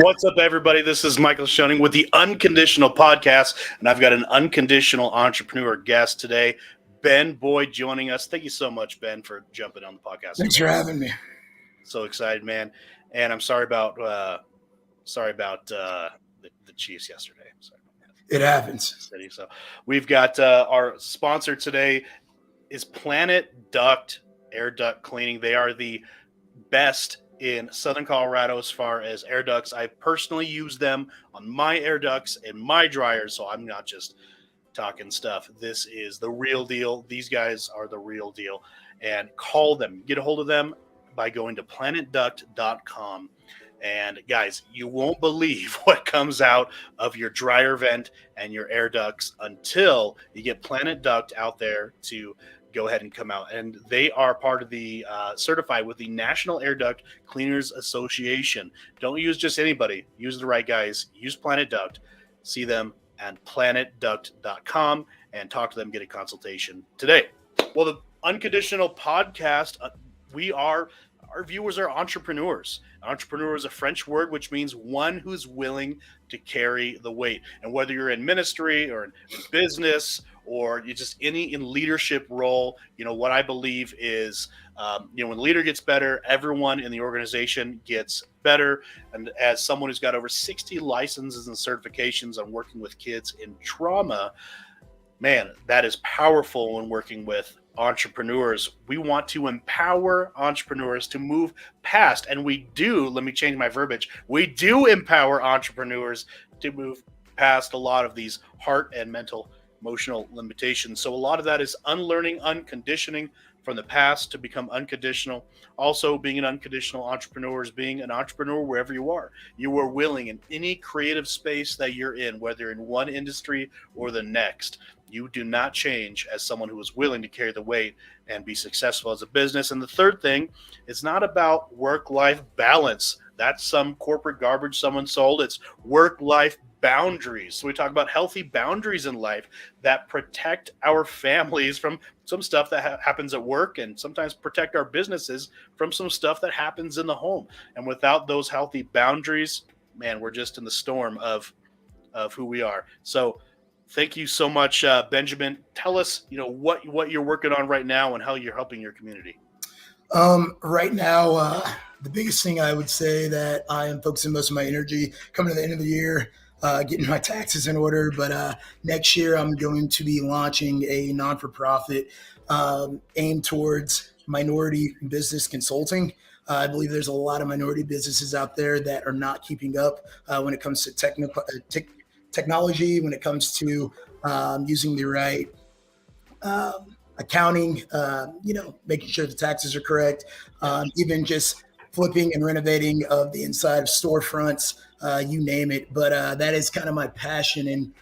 What's up, everybody? This is Michael Schoening with the Unconditional Podcast, and I've got an unconditional entrepreneur guest today, Ben Boyd, joining us. Thank you so much, Ben, for jumping on the podcast. Thanks for having me. So excited, man. And I'm sorry about the Chiefs yesterday. Sorry about that. It happens. So we've got our sponsor today is Planet Duct Air Duct Cleaning. They are the best in Southern Colorado as far as air ducts. I personally use them on my air ducts and my dryers, so I'm not just talking stuff. This is the real deal. These guys are the real deal. And call them. Get a hold of them by going to planetduct.com. And guys, you won't believe what comes out of your dryer vent and your air ducts until you get Planet Duct out there to go ahead and come out. And they are part of the certified with the National Air Duct Cleaners Association. Don't use just anybody. Use the right guys. Use Planet Duct. See them at planetduct.com and talk to them. Get a consultation today. Well, the Unconditional Podcast, our viewers are entrepreneurs. Entrepreneur is a French word, which means one who's willing to carry the weight. And whether you're in ministry or in business or you just in leadership role, what I believe is, when the leader gets better, everyone in the organization gets better. And as someone who's got over 60 licenses and certifications on working with kids in trauma, man, that is powerful when working with entrepreneurs. We want to empower entrepreneurs to move past, and we do, let me change my verbiage, we do empower entrepreneurs to move past a lot of these heart and mental, emotional limitations. So a lot of that is unlearning, unconditioning from the past to become unconditional. Also, being an unconditional entrepreneur is being an entrepreneur wherever you are. You are willing in any creative space that you're in, whether in one industry or the next. You do not change as someone who is willing to carry the weight and be successful as a business. And the third thing, it's not about work-life balance. That's some corporate garbage someone sold. It's work-life boundaries. So we talk about healthy boundaries in life that protect our families from some stuff that happens at work, and sometimes protect our businesses from some stuff that happens in the home. And without those healthy boundaries, man, we're just in the storm of who we are. So thank you so much, Benjamin. Tell us, what you're working on right now and how you're helping your community. Right now, the biggest thing I would say that I am focusing most of my energy coming to the end of the year, getting my taxes in order. But next year, I'm going to be launching a non-for-profit aimed towards minority business consulting. I believe there's a lot of minority businesses out there that are not keeping up when it comes to technology, when it comes to using the right accounting, making sure the taxes are correct, even just flipping and renovating of the inside of storefronts, you name it. But that is kind of my passion. And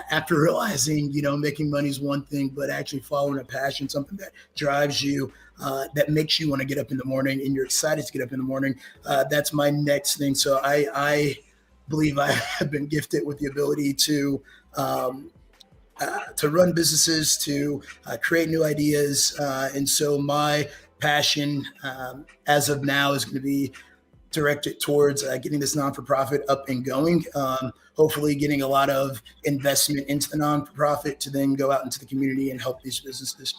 after realizing, making money is one thing, but actually following a passion, something that drives you, that makes you want to get up in the morning and you're excited to get up in the morning, that's my next thing. So I believe I have been gifted with the ability to run businesses, to create new ideas. And so my passion as of now is going to be directed towards getting this non-for-profit up and going, hopefully getting a lot of investment into the non-for-profit to then go out into the community and help these businesses.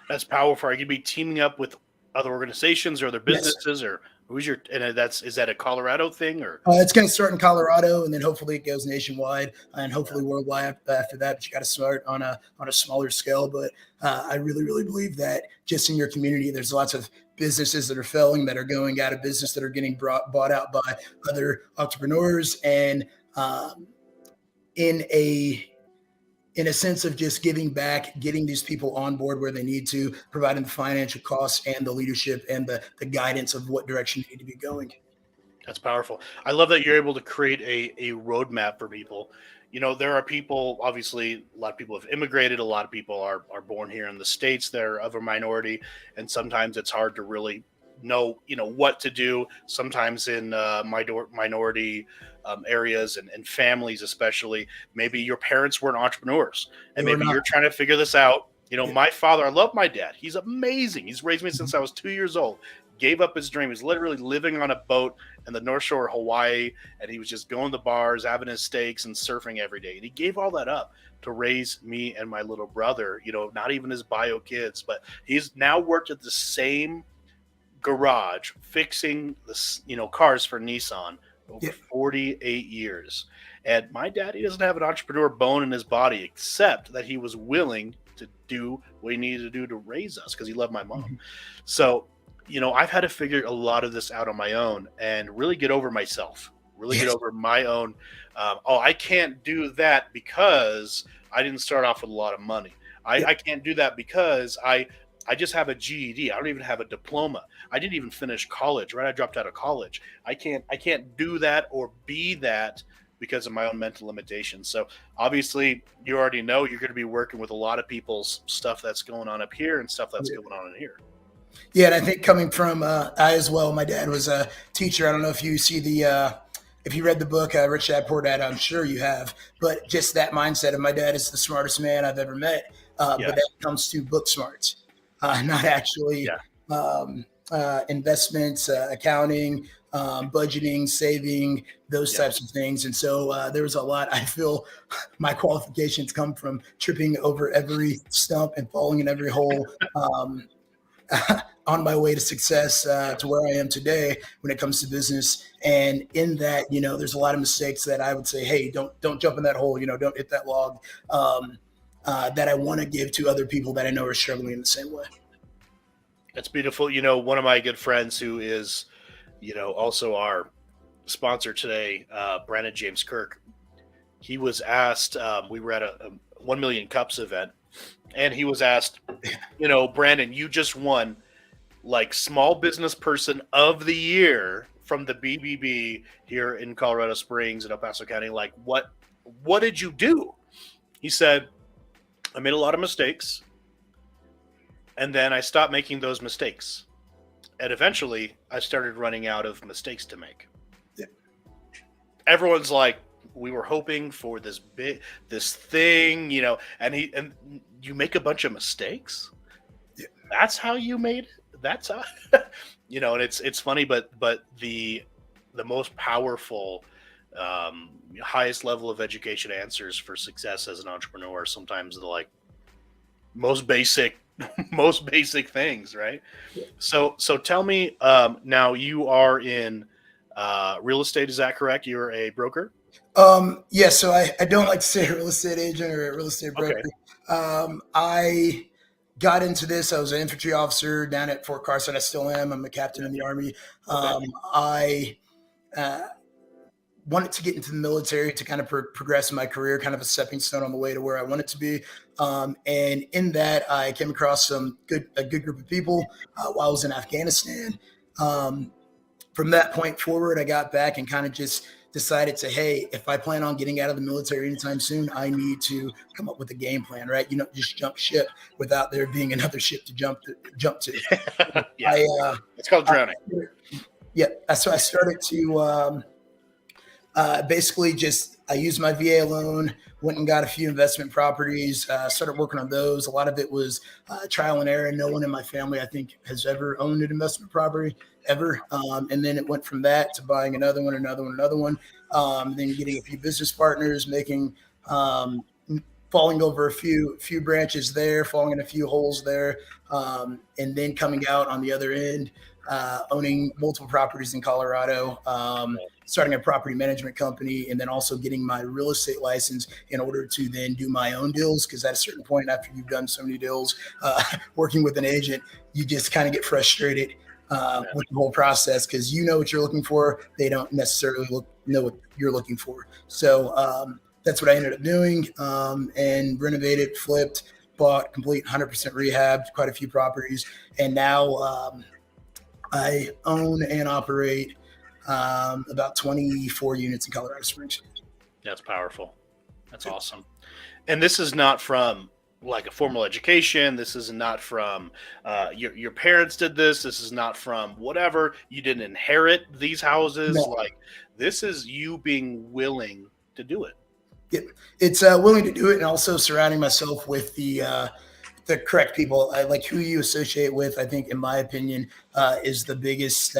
That's powerful. Are you going to be teaming up with other organizations or other businesses? Yes. Or is that a Colorado thing, or? It's going to start in Colorado, and then hopefully it goes nationwide and hopefully worldwide after that. But you got to start on a smaller scale. But I really, really believe that just in your community, there's lots of businesses that are failing, that are going out of business, that are getting bought out by other entrepreneurs, and in a sense of just giving back, getting these people on board where they need to, providing the financial costs and the leadership and the guidance of what direction you need to be going. That's powerful. I love that you're able to create a roadmap for people. There are people, obviously, a lot of people have immigrated. A lot of people are born here in the States. They're of a minority. And sometimes it's hard to really know, what to do. Sometimes in minority areas and families, especially, maybe your parents weren't entrepreneurs and maybe you're trying to figure this out. My father, I love my dad. He's amazing. He's raised me since I was 2 years old. gave up his dream. He was literally living on a boat in the North Shore of Hawaii, and he was just going to bars, having his steaks, and surfing every day. And he gave all that up to raise me and my little brother, not even his bio kids, but he's now worked at the same garage fixing cars for Nissan over 48 years. And my dad, he doesn't have an entrepreneur bone in his body, except that he was willing to do what he needed to do to raise us because he loved my mom. So, I've had to figure a lot of this out on my own and really get over myself, get over my own. I can't do that because I didn't start off with a lot of money. I can't do that because I just have a GED. I don't even have a diploma. I didn't even finish college, right? I dropped out of college. I can't do that or be that because of my own mental limitations. So obviously you already know you're going to be working with a lot of people's stuff that's going on up here and stuff that's going on in here. Yeah. And I think coming from, I as well, my dad was a teacher. I don't know if you see if you read the book, Rich Dad Poor Dad, I'm sure you have, but just that mindset of my dad is the smartest man I've ever met. But that comes to book smarts, not actually investments, accounting, budgeting, saving, those types of things. And so there was a lot. I feel my qualifications come from tripping over every stump and falling in every hole on my way to success to where I am today when it comes to business. And in that, there's a lot of mistakes that I would say, hey, don't jump in that hole, don't hit that log, that I want to give to other people that I know are struggling in the same way. That's beautiful. One of my good friends who is, also our sponsor today, Brandon James Kirk, he was asked, we were at a 1 Million Cups event, and he was asked, Brandon, you just won like Small Business Person of the Year from the BBB here in Colorado Springs and El Paso County. Like, what did you do? He said, I made a lot of mistakes, and then I stopped making those mistakes. And eventually I started running out of mistakes to make. Yeah. Everyone's like, we were hoping for this thing, and you make a bunch of mistakes. Yeah. That's how you made it. That's how, and it's funny, but the most powerful, highest level of education answers for success as an entrepreneur are sometimes the most basic things, right? Yeah. So tell me, now you are in real estate, is that correct? You're a broker? Yeah, so I don't like to say a real estate agent or a real estate broker. Okay. I got into this. I was an infantry officer down at Fort Carson. I still am. I'm a captain in the Army. Okay. I wanted to get into the military to kind of progress in my career, kind of a stepping stone on the way to where I wanted to be. And in that, I came across a good group of people while I was in Afghanistan. From that point forward, I got back and kind of just decided to, hey, if I plan on getting out of the military anytime soon, I need to come up with a game plan, right? You don't just jump ship without there being another ship to jump to. Yeah, it's called drowning. So I started to basically I used my VA loan, went and got a few investment properties, started working on those. A lot of it was trial and error. No one in my family, I think, has ever owned an investment property ever. And then it went from that to buying another one, then getting a few business partners, falling over a few branches there, falling in a few holes there, and then coming out on the other end, owning multiple properties in Colorado, starting a property management company, and then also getting my real estate license in order to then do my own deals. Because at a certain point, after you've done so many deals, working with an agent, you just kind of get frustrated with the whole process because you know what you're looking for. They don't necessarily know what you're looking for. So that's what I ended up doing, and renovated, flipped, bought, complete 100% rehabbed quite a few properties. And now I own and operate about 24 units in Colorado Springs. That's powerful. That's awesome. And this is not from like a formal education. This is not from your parents did this. This is not from whatever. You didn't inherit these houses. No. Like this is you being willing to do it. Yeah. It's willing to do it, and also surrounding myself with the the correct people. Like who you associate with, I think, in my opinion, is the biggest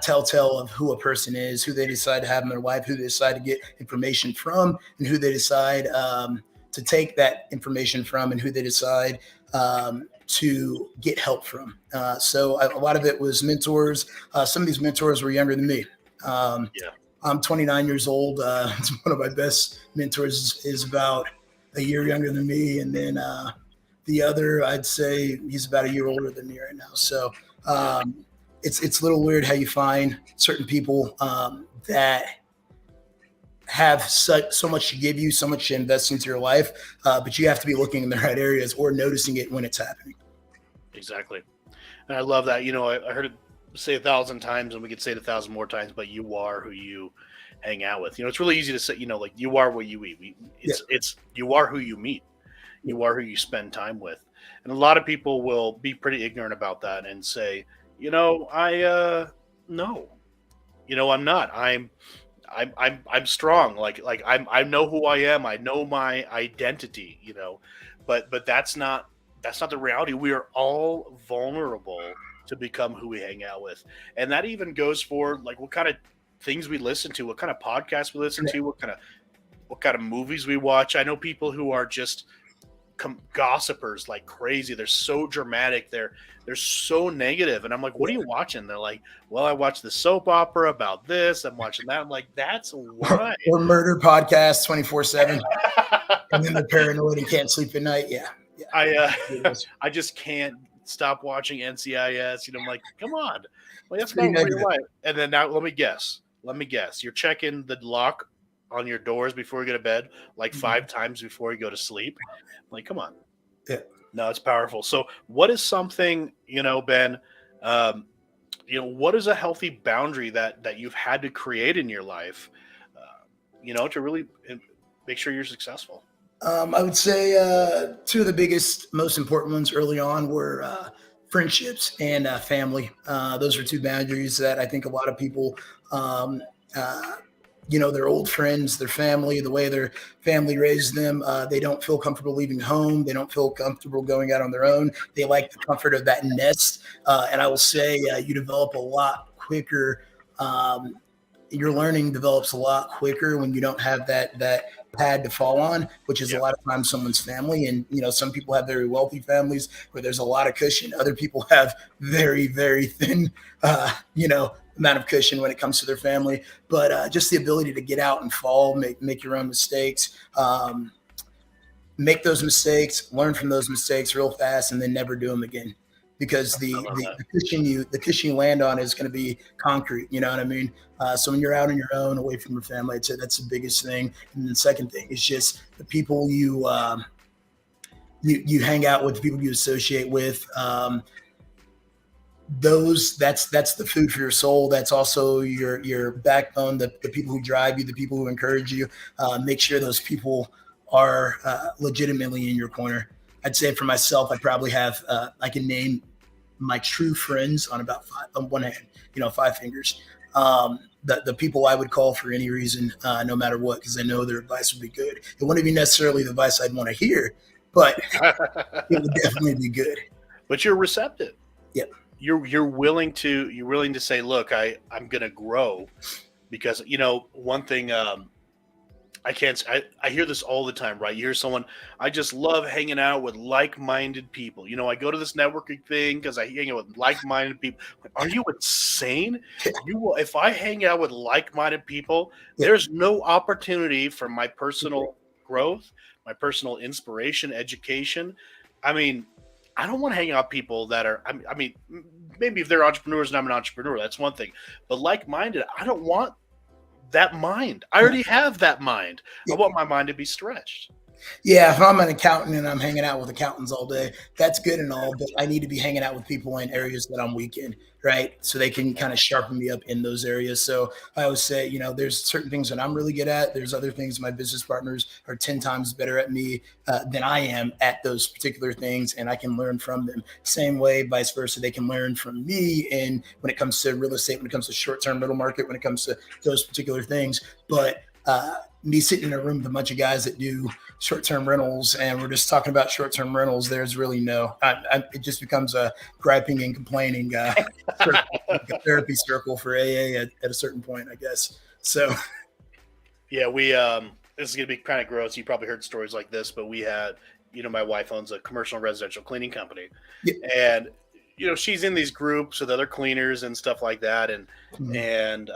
telltale of who a person is, who they decide to have in their life, who they decide to get information from, and who they decide to take that information from, and who they decide to get help from. So a lot of it was mentors. Some of these mentors were younger than me. Yeah. I'm 29 years old. One of my best mentors is about a year younger than me. And then the other, I'd say he's about a year older than me right now. So it's a little weird how you find certain people that have so much to give you, so much to invest into your life, but you have to be looking in the right areas or noticing it when it's happening. Exactly. And I love that. I heard it say 1,000 times, and we could say it 1,000 more times, but you are who you hang out with. It's really easy to say, like you are what you eat. It's you are who you meet. You are who you spend time with. And a lot of people will be pretty ignorant about that and say, no, I'm not. I'm strong. Like I know who I am. I know my identity, but that's not the reality. We are all vulnerable to become who we hang out with. And that even goes for like what kind of things we listen to, what kind of podcasts we listen to, what kind of movies we watch. I know people who are just gossipers like crazy. They're so dramatic. They're so negative. And I'm like, what are you watching? They're like, well, I watched the soap opera about this. I'm watching that. I'm like, that's why. Or murder podcasts 24/7. And then they're paranoid and can't sleep at night. Yeah. I just can't stop watching NCIS. I'm like, come on. Well, that's not real life. And then now let me guess. You're checking the lock on your doors before you go to bed like 5 times before you go to sleep. I'm like, come on. Yeah. No, it's powerful. So what is something, Ben, what is a healthy boundary that you've had to create in your life, to really make sure you're successful? I would say 2 of the biggest, most important ones early on were friendships and family. Those are 2 boundaries that I think a lot of people, their old friends, their family, the way their family raised them, they don't feel comfortable leaving home. They don't feel comfortable going out on their own. They like the comfort of that nest. And I will say you develop a lot quicker. Your learning develops a lot quicker when you don't have that pad to fall on, which is a lot of times someone's family. And, some people have very wealthy families where there's a lot of cushion. Other people have very, very thin, amount of cushion when it comes to their family. But just the ability to get out and fall, make your own mistakes, make those mistakes, learn from those mistakes real fast, and then never do them again. Because the cushion you land on is going to be concrete. You know what I mean? So when you're out on your own, away from your family, I'd say that's the biggest thing. And then the second thing is just the people you hang out with, the people you associate with. That's the food for your soul. That's also your backbone. The people who drive you, the people who encourage you. Make sure those people are legitimately in your corner. I'd say for myself, I probably have, I can name my true friends on about 5, on one hand, 5 fingers. The people I would call for any reason, no matter what, because I know their advice would be good. It wouldn't be necessarily the advice I'd want to hear, but it would definitely be good. But you're receptive. Yep. You're willing to say, look, I'm going to grow because, one thing, I hear this all the time, right? You hear someone, I just love hanging out with like-minded people. I go to this networking thing because I hang out with like-minded people. Are you insane? If I hang out with like-minded people, there's no opportunity for my personal growth, my personal inspiration, education. I mean, I don't want to hang out with people that are, maybe if they're entrepreneurs and I'm an entrepreneur, that's one thing. But like-minded, I don't want that mind. I already have that mind. I want my mind to be stretched. Yeah, if I'm an accountant and I'm hanging out with accountants all day, that's good and all, but I need to be hanging out with people in areas that I'm weak in, right? So they can kind of sharpen me up in those areas. So I always say, there's certain things that I'm really good at. There's other things my business partners are 10 times better at me than I am at those particular things, and I can learn from them. Same way, vice versa, they can learn from me. And when it comes to real estate, when it comes to short-term middle market, when it comes to those particular things, but me sitting in a room with a bunch of guys that do short-term rentals, and we're just talking about short-term rentals. There's really it just becomes a griping and complaining circle, like a therapy circle for AA at a certain point, I guess. So, Yeah, we this is gonna be kind of gross. You probably heard stories like this, but we had, my wife owns a commercial and residential cleaning company, yeah. and she's in these groups with other cleaners and stuff like that, and Mhm. and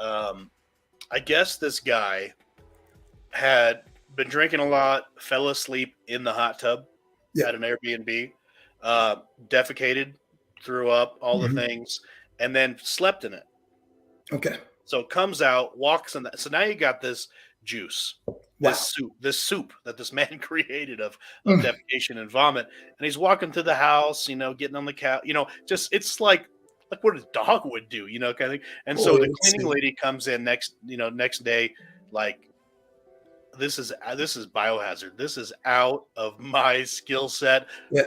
I guess this guy had been drinking a lot, fell asleep in the hot tub Yeah. at an Airbnb, defecated, threw up, all the Mhm. things, and then slept in it. Okay. So comes out, walks in that. So now you got this juice, Wow. this soup that this man created of Mm. defecation and vomit, and he's walking through the house, getting on the couch, just it's like what a dog would do, kind of thing. And so Boy, the let's cleaning see. lady comes in next day, like, this is biohazard. This is out of my skill set. Yeah.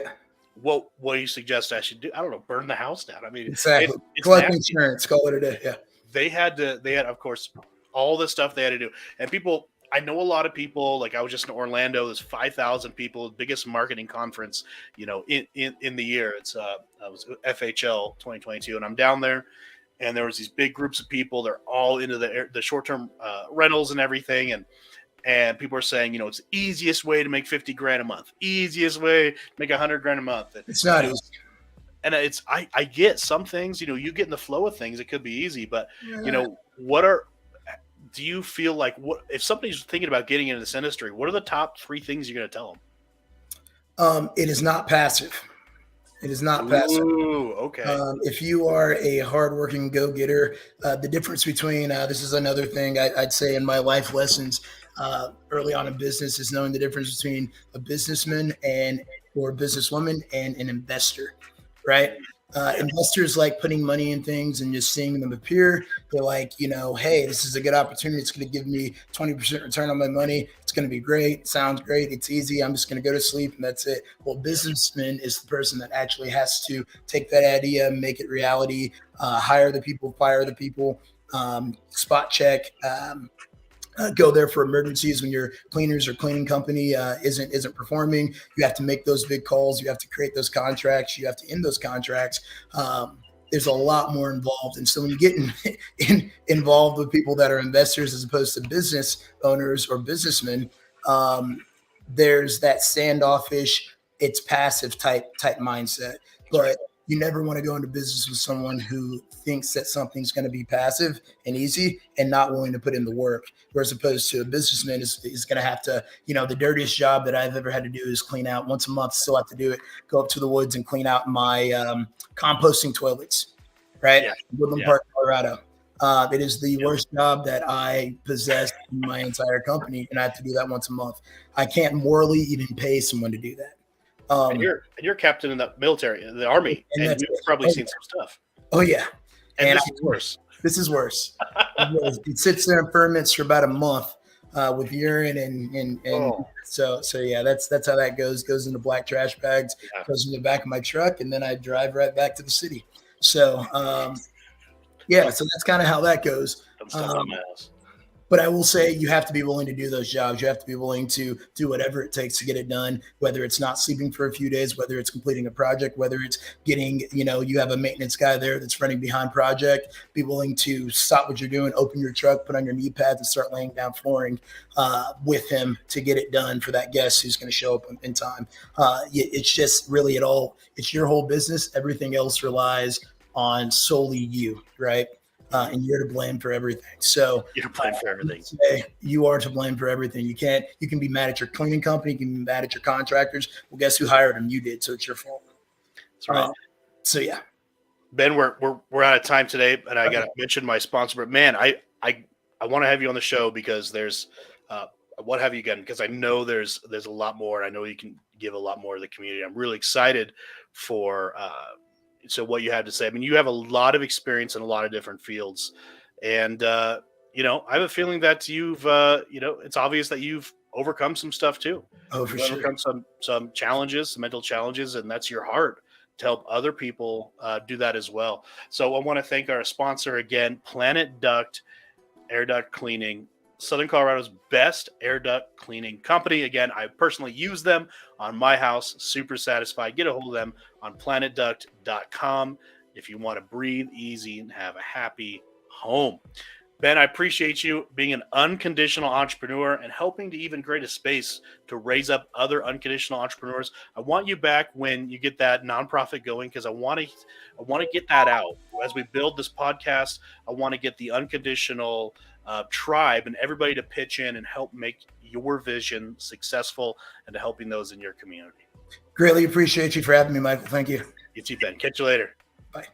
What do you suggest I should do? I don't know. Burn the house down. I mean, Exactly. it's Collect nasty. insurance. Call it a day. Yeah. They had, of course, all the stuff they had to do. And people, I know a lot of people, like I was just in Orlando, there's 5,000 people, biggest marketing conference, in the year. It was FHL 2022. And I'm down there, and there was these big groups of people. They're all into the short-term rentals and everything. And people are saying, it's the easiest way to make 50 grand a month, easiest way to make 100 grand a month. It's not easy. And I get some things, you get in the flow of things, it could be easy, but Yeah. do you feel like, if somebody's thinking about getting into this industry, what are the top 3 things you're going to tell them? It is not passive. It is not passive. Ooh, okay. If you are a hardworking go-getter, the difference between this is another thing I'd say in my life lessons early on in business is knowing the difference between a businessman or a businesswoman and an investor, right? Investors like putting money in things and just seeing them appear. They're like, hey, this is a good opportunity. It's going to give me 20% return on my money. It's going to be great. It sounds great. It's easy. I'm just going to go to sleep and that's it. Well, businessman is the person that actually has to take that idea, make it reality, hire the people, fire the people, spot check, go there for emergencies when your cleaners or cleaning company isn't performing. You have to make those big calls. You have to create those contracts. You have to end those contracts. There's a lot more involved. And so when you get involved with people that are investors as opposed to business owners or businessmen, there's that standoffish, it's passive type mindset. But you never want to go into business with someone who thinks that something's going to be passive and easy and not willing to put in the work. Whereas opposed to a businessman is going to have to, the dirtiest job that I've ever had to do is clean out once a month. Still have to do it. Go up to the woods and clean out my composting toilets, right? Yeah. Woodland Park, Colorado. It is the worst job that I possess in my entire company, and I have to do that once a month. I can't morally even pay someone to do that. And you're captain in the military, the army, and you've probably seen some stuff. Oh yeah, and this is worse. This is worse. It sits there in ferments for about a month with urine and so yeah, that's how that goes. Goes into black trash bags, goes in the back of my truck, and then I drive right back to the city. So yeah, so that's kind of how that goes. But I will say you have to be willing to do those jobs. You have to be willing to do whatever it takes to get it done, whether it's not sleeping for a few days, whether it's completing a project, whether it's getting, you have a maintenance guy there that's running behind project. Be willing to stop what you're doing, open your truck, put on your knee pads and start laying down flooring with him to get it done for that guest who's going to show up in time. It's just really it's your whole business. Everything else relies on solely you, right? And you're to blame for everything. So you're to blame for everything. You are to blame for everything. You can be mad at your cleaning company. You can be mad at your contractors. Well, guess who hired them? You did. So it's your fault. That's right. So yeah, Ben, we're out of time today, and I got to mention my sponsor. But man, I want to have you on the show because there's what have you again? Because I know there's a lot more. I know you can give a lot more to the community. I'm really excited for so what you have to say. I mean, you have a lot of experience in a lot of different fields, and I have a feeling that you've it's obvious that you've overcome some stuff too. Oh, for sure. Overcome some challenges, some mental challenges, and that's your heart to help other people do that as well. So I want to thank our sponsor again, Planet Duct, Air Duct Cleaning. Southern Colorado's best air duct cleaning company. Again, I personally use them on my house. Super satisfied. Get a hold of them on planetduct.com if you want to breathe easy and have a happy home. Ben, I appreciate you being an unconditional entrepreneur and helping to even create a space to raise up other unconditional entrepreneurs. I want you back when you get that nonprofit going, because I want to get that out. As we build this podcast, I want to get the unconditional tribe and everybody to pitch in and help make your vision successful and to helping those in your community. Greatly appreciate you for having me, Michael. Thank you. You too, Ben. Catch you later. Bye.